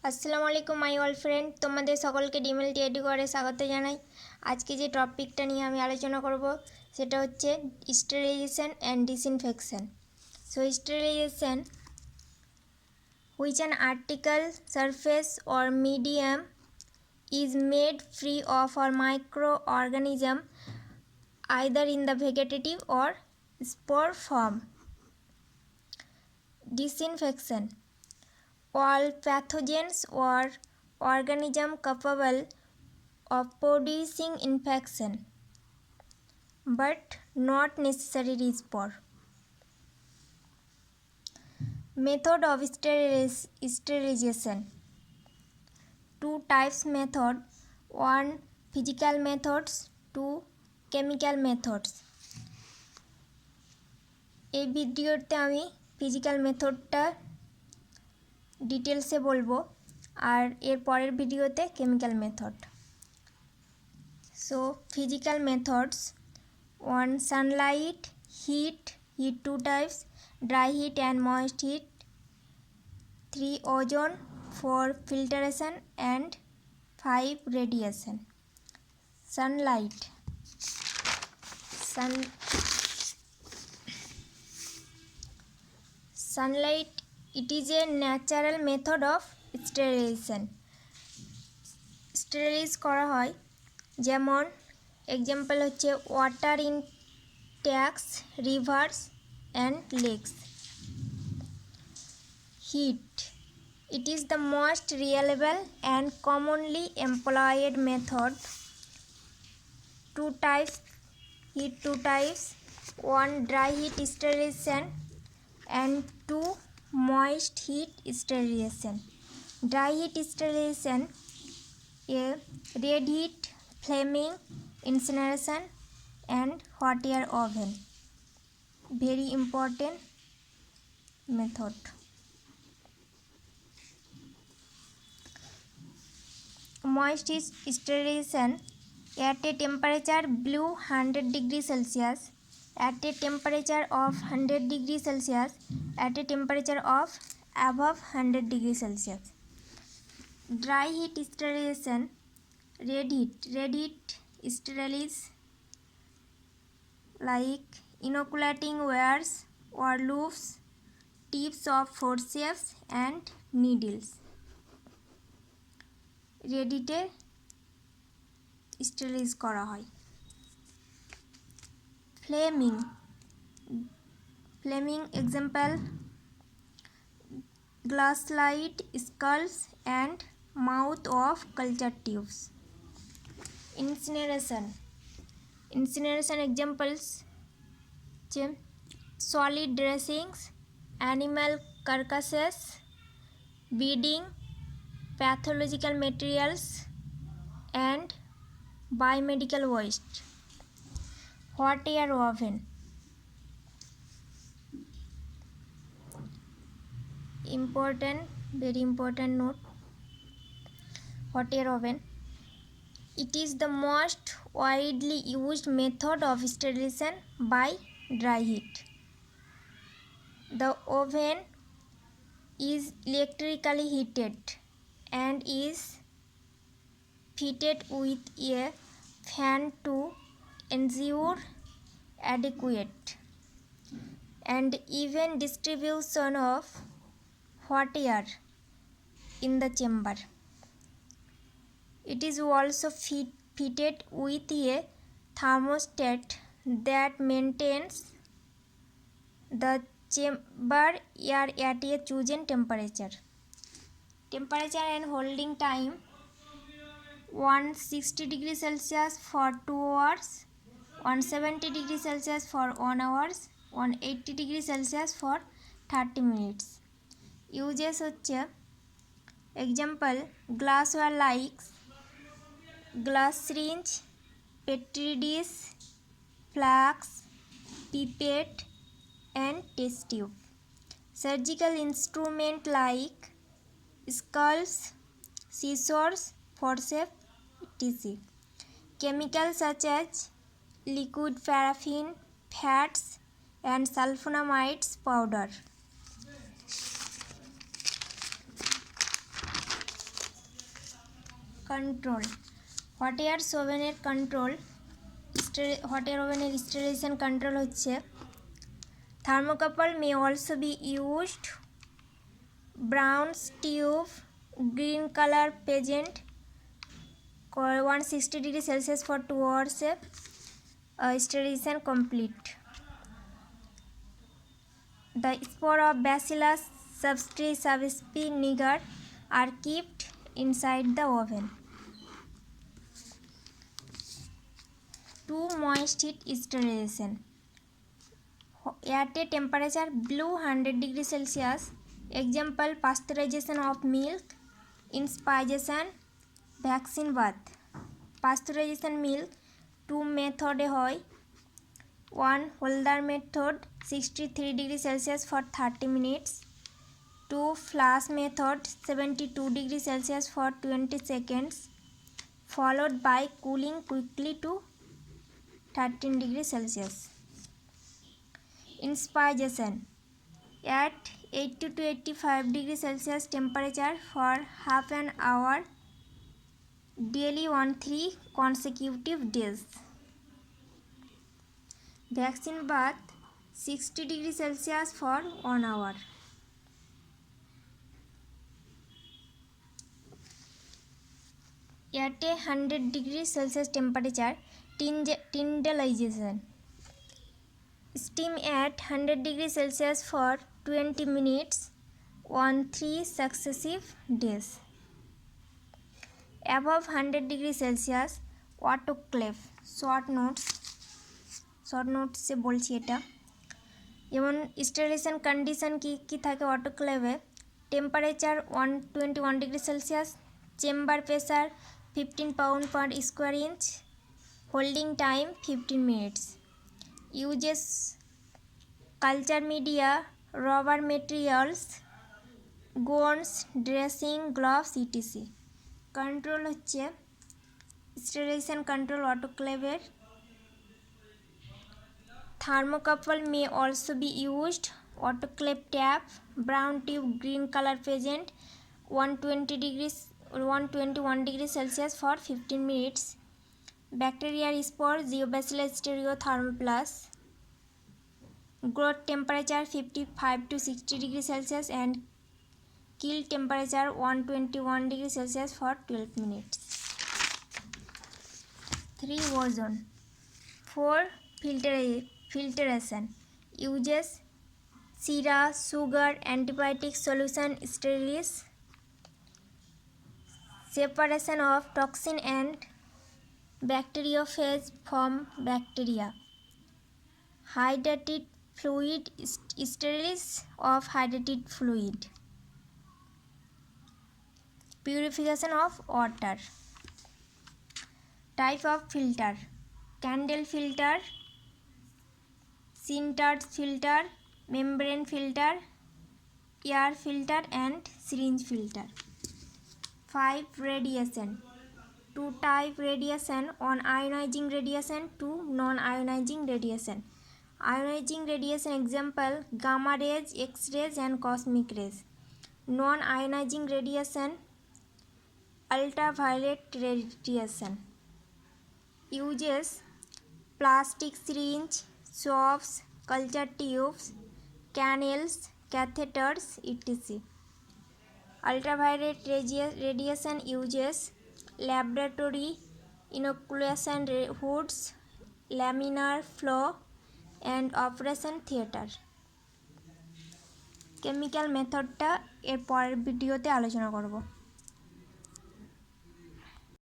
আসসালামু আলাইকুম my all friend, তোমাদের সকলকে ডিমেল টিএডি করে স্বাগত জানাই। আজকে যে টপিকটা নিয়ে আমি আলোচনা করব সেটা হচ্ছে sterilization and disinfection. So sterilization, which an article, surface or medium is made free of or microorganism either in the vegetative or spore form. Disinfection, all pathogens or organisms capable of producing infection but not necessarily spore. Method of sterilization. Two types method, one physical methods, two chemical methods. এই ভিডিওতে আমি physical মেথডটা ডিটেলসে বলবো আর এর পরের ভিডিওতে chemical method. So physical methods, one sunlight, heat two types, dry heat and moist heat, 3 ozone, 4 filtration and 5 radiation. Sunlight, sunlight, it is a natural method of sterilization. Sterilize করা হয়, যেমন এক্সাম্পল হচ্ছে water in tanks, rivers and lakes. Heat, it is the most reliable and commonly employed method. Two types, heat two types, one dry heat sterilization and two moist heat sterilization. Dry heat sterilization, a red heat, flaming, incineration and hot air oven. Very important method. Moist heat sterilization, at a temperature below 100 degrees Celsius, at a temperature of 100 degrees Celsius, at a temperature of above 100 degrees Celsius. Dry heat sterilization, red heat sterilize like inoculating wires or loops, tips of forceps and needles. red heat sterilise করা হয়। Flaming example glass light, scalpels and mouth of culture tubes. Incineration examples হচ্ছে solid dressings, animal carcasses, bedding, pathological materials and biomedical waste. Hot air oven, very important note. Hot air oven, it is the most widely used method of sterilization by dry heat. The oven is electrically heated and is fitted with a fan to ensure adequate and even distribution of hot air in the chamber. It is also fitted with a thermostat that maintains the chamber air at a chosen temperature. Temperature and holding time, 160 degrees Celsius for 2 hours, 170 degrees Celsius for 1 hour, 180 degrees Celsius for 30 minutes. Uses হচ্ছে example glassware likes glass syringe, পেট্রি dish, flask, pipette and test tube. Surgical instrument like skulls, scissors, forceps, etc. Chemicals such as liquid paraffin, fats and sulfonamides powder. Control. Hot air ওভেনের control, hot air ওভেনের sterilisation control হচ্ছে thermocouple may also be used, brown tube, green colour present 160 degree Celsius for 2 hours, sterilization complete. The spore of Bacillus subsp niger are kept inside the oven. To moist heat sterilization. At a temperature below 100 degree Celsius, example pasteurization of milk, inspiration, vaccine bath. Pasteurization milk 2 মেথডে হয়। 1 holder method 63 degree Celsius for 30 minutes, 2 flash method 72 degree Celsius for 20 seconds, followed by cooling quickly to 13 degree Celsius. Inspiration at 80 to 85 degree Celsius temperature for half an hour daily on 3 consecutive days. Vaccine bath 60 degree Celsius for 1 hour. At a 100 degree Celsius temperature, tyndallization. Steam at 100 degree Celsius for 20 minutes on 3 successive days. Above 100 degree Celsius, autoclave. Short নোটসে বলছি এটা। যেমন sterilisation condition কি থাকে অটোক্লেভে, temperature 121 degree Celsius, chamber pressure 15 pound per square inch, holding time 15 minutes. Uses culture media, rubber materials, gowns, dressing, gloves etc. Control হচ্ছে sterilisation control অটোক্লেভের। Thermocouple may also be used, autoclave tape, brown tube, green colour present 121 degree Celsius for 15 minutes. Bacterial spore Geobacillus stereothermoplus. Growth temperature 55 to 60 degree Celsius and kill temperature 121 degree Celsius for 12 minutes. 3 ozone. 4 filtration. Uses syrup, sugar, antibiotic solution, sterilize. Separation of toxin and bacteriophage from bacteria. Hydrated fluid, sterilize of hydrated fluid. Purification of water. Type of filter: candle filter, sintered filter, membrane filter, air filter and syringe filter. 5 radiation. 2 type radiation: on ionizing radiation, 2 non-ionizing radiation. Ionizing radiation example gamma rays, X-rays and cosmic rays. Non-ionizing radiation ultraviolet radiation. Uses plastic syringe, swabs, culture tubes, canals, catheters, etc. Ultraviolet radiation uses laboratory inoculation hoods, laminar flow and operation theater. Chemical মেথডটা এর পরের ভিডিওতে আলোচনা করব।